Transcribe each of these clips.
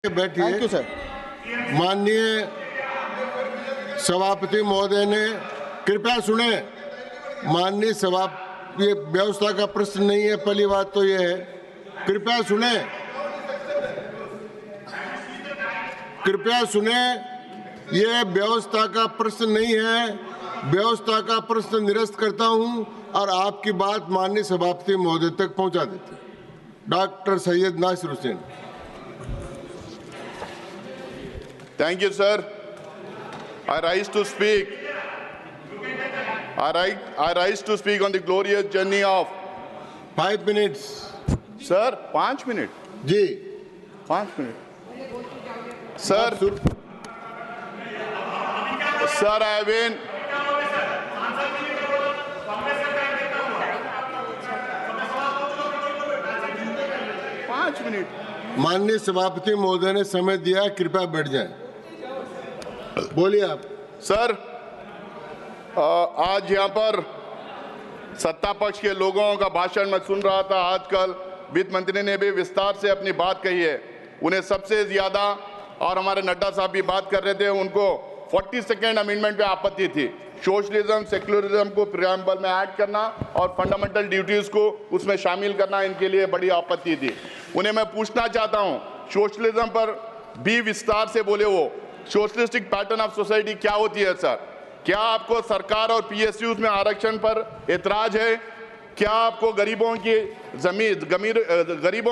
बैठिए। Thank you sir. माननीय सभापति महोदय ने कृपया सुने। माननीय सभापति, ये व्यवस्था का प्रश्न नहीं है, पहली बात तो ये है, कृपया सुने, कृपया सुने। ये व्यवस्था का प्रश्न नहीं है, व्यवस्था का प्रश्न निरस्त करता हूं और आपकी बात माननीय सभापति महोदय तक पहुंचा देते हैं। Doctor Syed Nasir Hussain. Thank you, sir. I rise to speak. I rise to speak on the glorious journey of 5 minutes. Sir, 5 minutes. जी 5 minutes. Sir, I have been. पाँच मिनट। माननीय सभापति महोदय ने समय दिया, कृपया बैठ जाएं। बोलिए आप। सर, आज यहाँ पर सत्ता पक्ष के लोगों का भाषण मैं सुन रहा था। आजकल वित्त मंत्री ने भी विस्तार से अपनी बात कही है। उन्हें सबसे ज्यादा, और हमारे नड्डा साहब भी बात कर रहे थे, उनको 42nd अमेंडमेंट पे आपत्ति थी। सोशलिज्म, सेक्युलरिज्म को प्रियम्बल में ऐड करना और फंडामेंटल ड्यूटीज को उसमें शामिल करना, इनके लिए बड़ी आपत्ति थी। उन्हें मैं पूछना चाहता हूं, सोशलिज्म पर भी विस्तार से बोले वो। सोशलिस्टिक पैटर्न ऑफ सोसाइटी क्या होती है सर? क्या आपको सरकार और पीएसयूज में आरक्षण पर एतराज है? क्या आपको गरीबों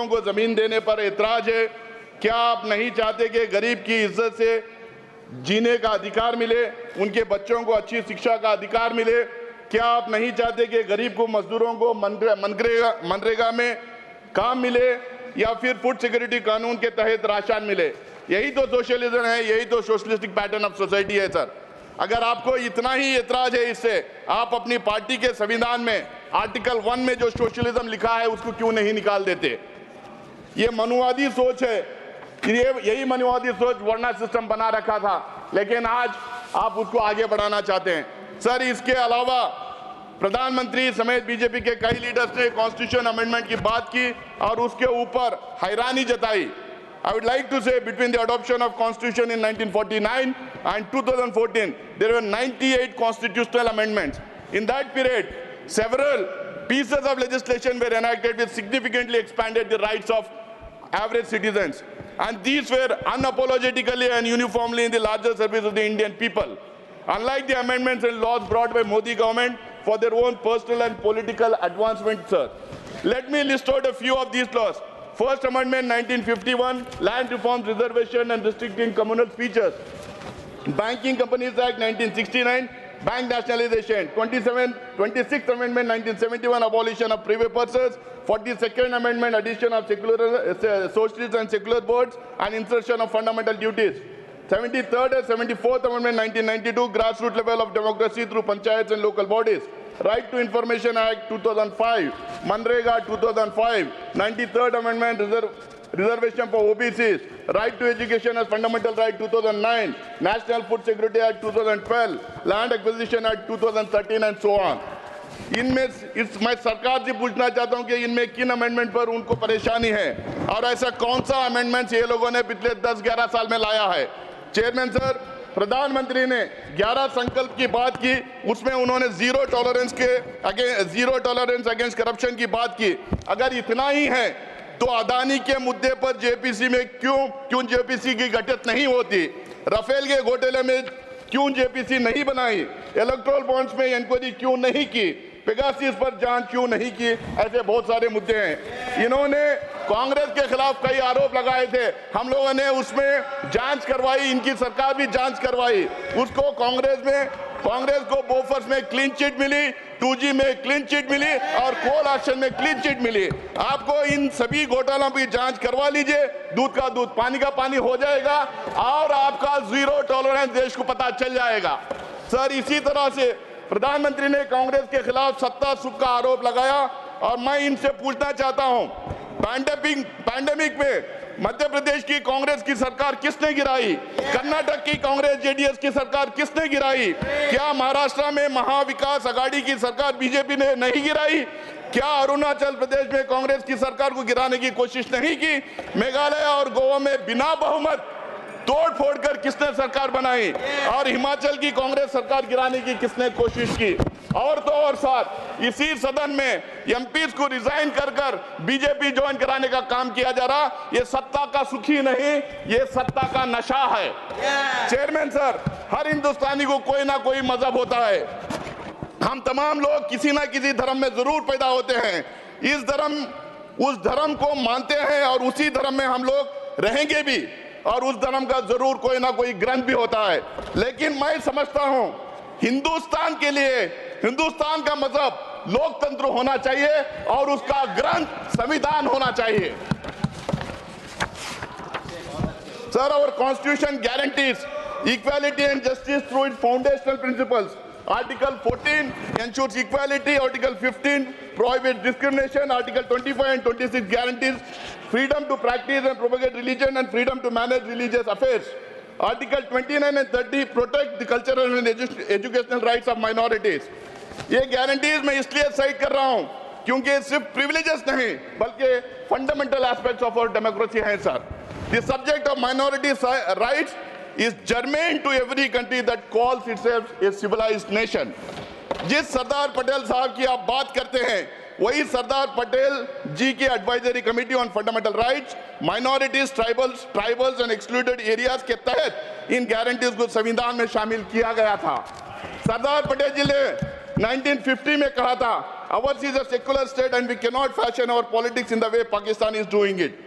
को जमीन देने पर एतराज है? क्या आप नहीं चाहते कि गरीब की इज्जत से जीने का अधिकार मिले, उनके बच्चों को अच्छी शिक्षा का अधिकार मिले? क्या आप नहीं चाहते कि गरीब को, मजदूरों को मनरेगा में काम मिले या फिर फूड सिक्योरिटी कानून के तहत राशन मिले? यही तो सोशलिज्म है, यही तो सोशलिस्टिक पैटर्न ऑफ सोसाइटी है सर। अगर आपको इतना ही एतराज है इससे, आप अपनी पार्टी के संविधान में आर्टिकल 1 में जो सोशलिज्म लिखा है उसको क्यों नहीं निकाल देते? ये मनुवादी सोच है, यही मनुवादी सोच वर्णा सिस्टम बना रखा था, लेकिन आज आप उसको आगे बढ़ाना चाहते हैं सर। इसके अलावा प्रधानमंत्री समेत बीजेपी के कई लीडर्स ने कॉन्स्टिट्यूशन अमेंडमेंट की बात की और उसके ऊपर हैरानी जताई। I would like to say, between the adoption of Constitution in 1949 and 2014, there were 98 constitutional amendments. In that period, several pieces of legislation were enacted which significantly expanded the rights of average citizens. And these were unapologetically and uniformly in the larger service of the Indian people. Unlike the amendments and laws brought by Modi government for their own personal and political advancement, sir. Let me list out a few of these laws. First Amendment 1951, Land Reforms, Reservation and Restricting Communal Speeches. Banking Companies Act 1969, Bank Nationalization. 26th Amendment 1971, Abolition of Private Purses. 42nd Amendment, Addition of Socialist and Secular Boards and Insertion of Fundamental Duties. 73rd and 74th Amendment 1992, Grassroots Level of Democracy through Panchayats and Local Bodies. Right to Information Act 2005, Manrega 2005, 93rd Amendment, Reservation for OBCs, Right to Education as Fundamental Right 2009, National Food Security Act 2012, Land Acquisition Act 2013 and so on. इनमें मैं सरकार से पूछना चाहता हूं कि इनमें किन अमेंडमेंट पर उनको परेशानी है और ऐसा कौन सा अमेंडमेंट ये लोगों ने पिछले 10-11 साल में लाया है? चेयरमैन सर, प्रधानमंत्री ने 11 संकल्प की बात की, उसमें उन्होंने जीरो टॉलरेंस अगेंस्ट करप्शन की बात की। अगर इतना ही है तो अदानी के मुद्दे पर जेपीसी में क्यों जेपीसी की गठित नहीं होती? राफेल के घोटाले में क्यों जेपीसी नहीं बनाई? इलेक्टोरल बॉन्ड्स में इंक्वायरी क्यों नहीं की? पेगासिस पर जांच क्यों नहीं की? ऐसे बहुत सारे मुद्दे हैं। इन्होंने कांग्रेस के खिलाफ कई आरोप लगाए थे, हम लोगों ने उसमें जांच करवाई, इनकी सरकार भी जांच करवाई। उसको कांग्रेस को बोफर्स में क्लीन चिट मिली, 2G में क्लीन चिट मिली और कोल एक्शन में क्लीन चिट मिली। आपको इन सभी घोटालों की जांच करवा लीजिए, दूध का दूध पानी का पानी हो जाएगा और आपका जीरो टॉलरेंस देश को पता चल जाएगा। सर, इसी तरह से प्रधानमंत्री ने कांग्रेस के खिलाफ सत्ता सुख का आरोप लगाया और मैं इनसे पूछना चाहता हूं, पैंडेमिक में मध्य प्रदेश की कांग्रेस की सरकार किसने गिराई? कर्नाटक की कांग्रेस जेडीएस की सरकार किसने गिराई? क्या महाराष्ट्र में महाविकास आघाड़ी की सरकार बीजेपी ने नहीं गिराई? क्या अरुणाचल प्रदेश में कांग्रेस की सरकार को गिराने की कोशिश नहीं की? मेघालय और गोवा में बिना बहुमत तोड़ फोड़ कर किसने सरकार बनाई? और हिमाचल की कांग्रेस सरकार गिराने की किसने कोशिश की? और तो और साथ इसी सदन में एमपीज को रिजाइन कर बीजेपी ज्वाइन कराने का काम किया जा रहा। ये सत्ता का सुखी नहीं, ये सत्ता का नशा है। चेयरमैन सर, हर हिंदुस्तानी को कोई ना कोई मजहब होता है। हम तमाम लोग किसी ना किसी धर्म में जरूर पैदा होते हैं। इस धर्म उस धर्म को मानते हैं और उसी धर्म में हम लोग रहेंगे भी, और उस धर्म का जरूर कोई ना कोई ग्रंथ भी होता है। लेकिन मैं समझता हूं हिंदुस्तान के लिए हिंदुस्तान का मजहब लोकतंत्र होना चाहिए और उसका ग्रंथ संविधान होना चाहिए। Sir, our constitution guarantees equality and justice through its foundational principles. Article 14 ensures equality, Article 15 prohibits discrimination, Article 25 and 26 guarantees freedom to practice and propagate religion and freedom to manage religious affairs. Article 29 and 30 protect the cultural and educational rights of minorities. ये guarantees मैं इसलिए site कर रहा हूं क्योंकि सिर्फ privileges नहीं बल्कि fundamental aspects of our democracy हैं sir. The subject of minority rights is germane to every country that calls itself a civilized nation. जिस सरदार पटेल साहब की आप बात करते हैं वही सरदार पटेल जी की advisory committee on fundamental rights, minorities, tribals and excluded areas के तहत इन गारंटीज को संविधान में शामिल किया गया था। सरदार पटेल जी ने 1950 में कहा था, ours is a secular state and we cannot fashion our politics in the way Pakistan is doing it.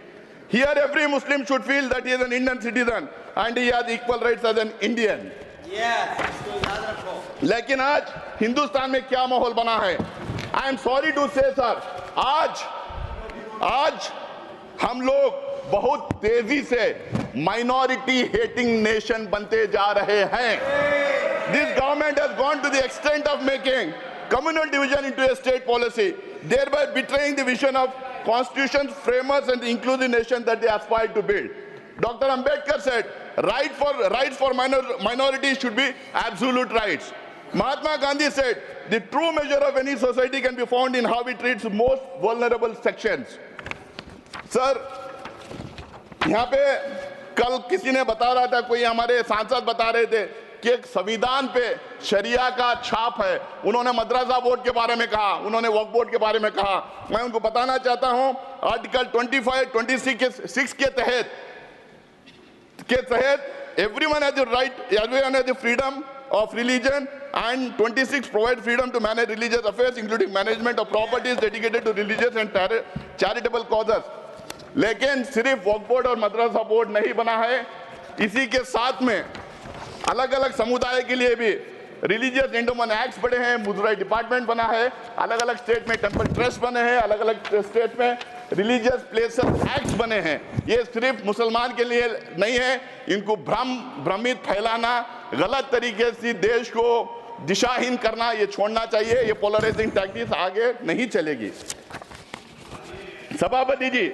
Here every Muslim should feel that he is an Indian citizen and he has equal rights as an Indian. लेकिन आज हिंदुस्तान में क्या माहौल बना है? I am sorry to say sir, आज हम लोग बहुत तेजी से माइनॉरिटी हेटिंग नेशन बनते जा रहे हैं। This government has gone to the extent of making communal division into a state policy, thereby betraying the vision of Constitution's framers and the inclusive nation that they aspire to build. Dr. Ambedkar said, rights for minorities should be absolute rights. Mahatma Gandhi said, the true measure of any society can be found in how it treats most vulnerable sections. Sir, यहाँ पे कल किसी ने बता रहा था, कोई हमारे सांसद बता रहे थे कि एक संविधान पे शरिया का छाप है। उन्होंने मदरसा बोर्ड के बारे में कहा, उन्होंने वक्फ बोर्ड के बारे में कहा। मैं उनको बताना चाहता हूं, आर्टिकल 25, 26 के तहत everyone has the right, everyone has the freedom of religion, and 26 provide freedom to manage religious affairs including management of properties dedicated to religious and charitable causes. लेकिन सिर्फ वक्फ बोर्ड और मदरसा बोर्ड नहीं बना है, इसी के साथ में अलग अलग समुदाय के लिए भी रिलीजियस एंडोमेंट एक्ट्स बने हैं, मुजराई डिपार्टमेंट बना है, अलग अलग स्टेट में टेंपल ट्रस्ट बने हैं, अलग अलग स्टेट में रिलीजियस प्लेसेस एक्ट्स बने हैं। ये सिर्फ मुसलमान के लिए नहीं है, इनको भ्रमित फैलाना, गलत तरीके से देश को दिशाहीन करना, ये छोड़ना चाहिए। ये पोलराइजिंग टैक्टिक्स आगे नहीं चलेगी। सभापति जी,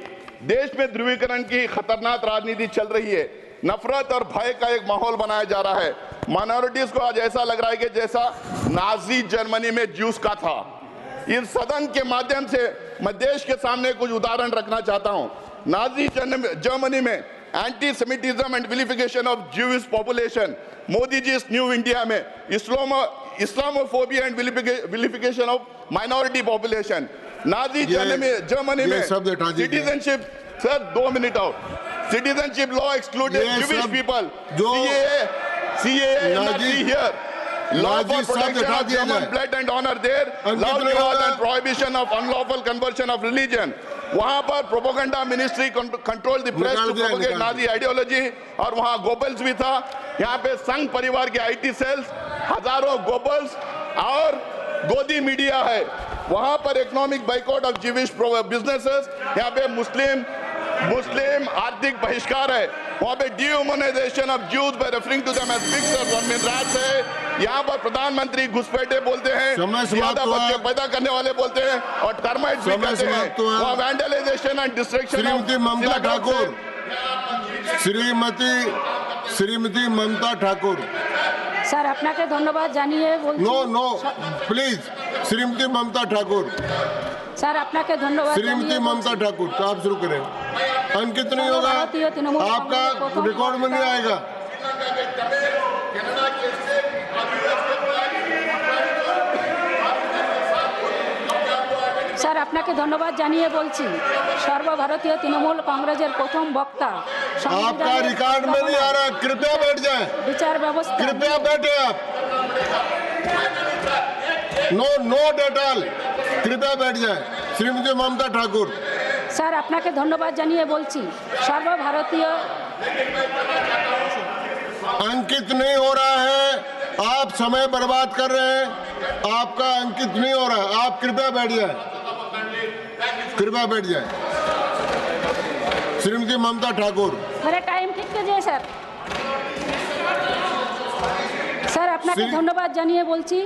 देश में ध्रुवीकरण की खतरनाक राजनीति चल रही है, नफरत और भय का एक माहौल बनाया जा रहा है। माइनॉरिटीज को आज ऐसा लग रहा है कि जैसा नाजी जर्मनी में ज्यूस का था। इस सदन के माध्यम से मैं देश के सामने कुछ उदाहरण रखना चाहता हूं। नाजी जर्मनी में anti Semitism and vilification of Jewish population, Modi ji new India में Islamophobia and vilification of minority population. Nazi Germany में सिटीजनशिप, सर 2 मिनट और, citizenship law excluded Jewish people. CAA Nazi here. Law for protection of German blood and honor there. Law and prohibition of unlawful conversion of religion. वहाँ पर propaganda ministry control the press to propagate Nazi ideology, और वहाँ Goebbels भी था। यहाँ पे संघ परिवार के IT सेल्स, हजारों गोबल्स और गोदी मीडिया है। वहाँ पर economic boycott of Jewish businesses, यहाँ पे मुस्लिम आर्थिक बहिष्कार है, वहाँ पे dehumanisation of Jews by referring to them as pigs और वर्मिन रैट्स है। यहाँ पर प्रधानमंत्री घुसपैठे बोलते हैं, ज्यादा बच्चे पैदा करने वाले बोलते हैं, और टर्माइट्स भी कहते हैं। वहाँ vandalisation and destruction. Shrimati Mamata Thakur, Shrimati Mamata Thakur sir আপনাকে ধন্যবাদ জানিয়ে বলছি। No please, Shrimati Mamata Thakur. Sir আপনাকে ধন্যবাদ श्रीमती জানিয়ে ममता ठाकुर, तो आप शुरू करें। अंकित नहीं होगा, भारतीय तृणमूल आपका कांग्रेस प्रथम रिकॉर्ड में नहीं आएगा। স্যার আপনাকে ধন্যবাদ জানিয়ে বলছি সর্বভারতীয় তৃণমূল কংগ্রেসের প্রথম বক্তা आपका रिकॉर्ड में नहीं आ रहा, कृपया बैठ जाएं। বিচার ব্যবস্থা कृपया बैठे आप। नो डेटॉल, कृपया बैठ जाएं। श्रीमती ममता ठाकुर, স্যার আপনাকে ধন্যবাদ জানিয়ে বলছি সর্বভারতীয় अंकित नहीं हो रहा है, आप समय बर्बाद कर रहे हैं, आपका अंकित नहीं हो रहा है, आप कृपया बैठ जाएं, कृपया बैठ जाएं। श्रीमती ममता ठाकुर, আরে টাইম ঠিক আছে স্যার স্যার আপনাকে ধন্যবাদ জানিয়ে বলছি